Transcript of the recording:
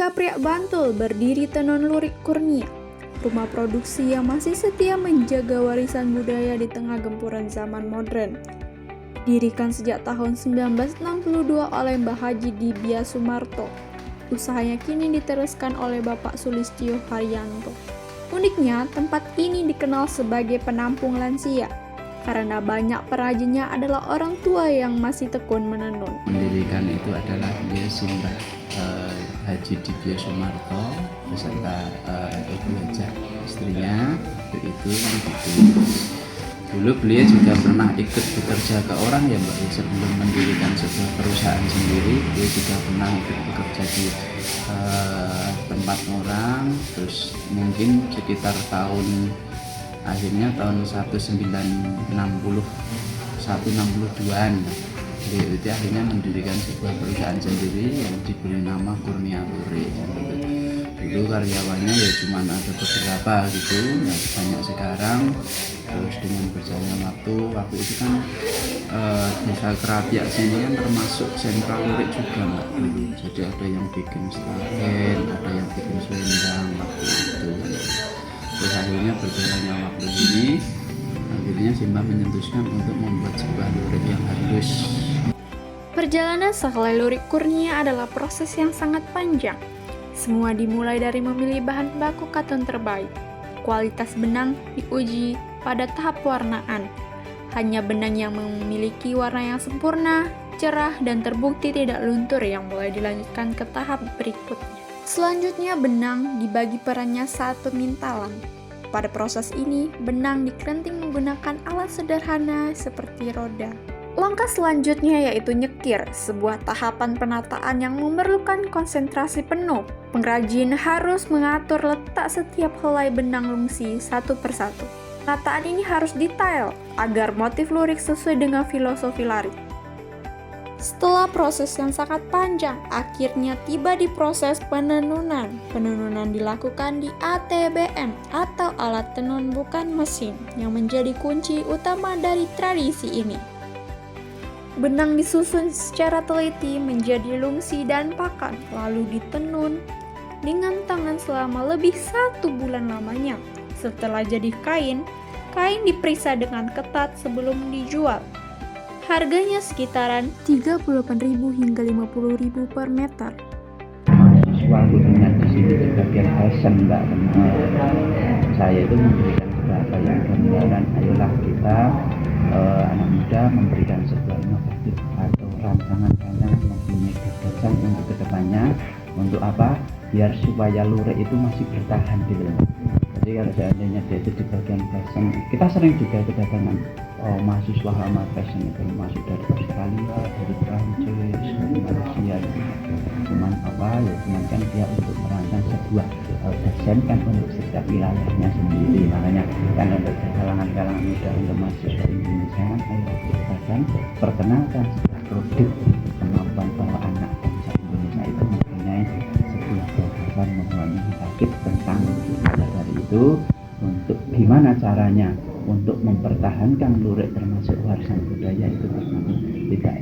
Kapriak Bantul berdiri tenun lurik Kurnia, rumah produksi yang masih setia menjaga warisan budaya di tengah gempuran zaman modern. Didirikan sejak tahun 1962 oleh Mbah Haji Dibia Sumarto, usahanya kini diteruskan oleh Bapak Sulistyo Haryanto. Uniknya, tempat ini dikenal sebagai penampung lansia, karena banyak perajinnya adalah orang tua yang masih tekun menenun. Mendirikan itu adalah beliau Simbah Haji Dibia Sumarto beserta Ibu Hajah istrinya. Itu kan gitu. Dulu beliau juga pernah ikut bekerja ke orang ya Mbak, sebelum mendirikan sebuah perusahaan sendiri. Beliau juga pernah ikut bekerja di tempat orang, terus mungkin sekitar akhirnya tahun 1962-an beliau itu akhirnya mendirikan sebuah perusahaan sendiri yang diberi nama Kurnia Lurik. Dulu karyawannya ya cuma ada beberapa gitu, nggak banyak sekarang. Terus dengan berjalannya waktu itu kan desa Kerapiak sini kan termasuk sentral lurik juga Mbak. Jadi ada yang bikin stagen, ada yang bikin selendang waktu itu. Terus akhirnya berjalannya waktu ini, akhirnya Simbah menyentuhkan untuk membuat sebuah lurik yang halus. Perjalanan sehelai lurik Kurnia adalah proses yang sangat panjang. Semua dimulai dari memilih bahan baku katun terbaik. Kualitas benang diuji pada tahap warnaan. Hanya benang yang memiliki warna yang sempurna, cerah, dan terbukti tidak luntur yang mulai dilanjutkan ke tahap berikutnya. Selanjutnya, benang dibagi perannya saat pemintalan. Pada proses ini, benang dikerenting menggunakan alat sederhana seperti roda. Langkah selanjutnya yaitu nyekir, sebuah tahapan penataan yang memerlukan konsentrasi penuh. Pengrajin harus mengatur letak setiap helai benang lungsi satu persatu. Penataan ini harus detail agar motif lurik sesuai dengan filosofi larik. Setelah proses yang sangat panjang, akhirnya tiba di proses penenunan. Penenunan dilakukan di ATBM atau alat tenun bukan mesin, yang menjadi kunci utama dari tradisi ini. Benang disusun secara teliti menjadi lungsi dan pakan, lalu ditenun dengan tangan selama lebih 1 bulan lamanya. Setelah jadi kain diperiksa dengan ketat sebelum dijual. Harganya sekitaran 38.000 hingga 50.000 per meter. Mahasiswa khususnya di sini di bagian fashion Mbak, saya itu memberikan beberapa yang gambaran, ayolah kita anak muda memberikan sebuah inovatif atau rancangan-rancangan mempunyai gagasan untuk kedepannya, untuk apa? Biar supaya lurik itu masih bertahan gitu. Jadi kalau seandainya dia itu di bagian fashion, kita sering juga kedatangan mahasiswa hama fashion itu masuk dari Australia, dari Prancis, dari Malaysia. Cuman kan dia untuk merancang sebuah desain kan untuk setiap wilayahnya sendiri. Makanya kan untuk kalangan-kalangan muda, untuk mahasiswa Indonesia kan kita kan perkenalkan sebuah produk kemampuan bahwa anak bangsa Indonesia itu mempunyai sebuah gagasan memahami sakit tentang dari itu, untuk gimana caranya untuk mempertahankan lurik termasuk warisan budaya itu tidak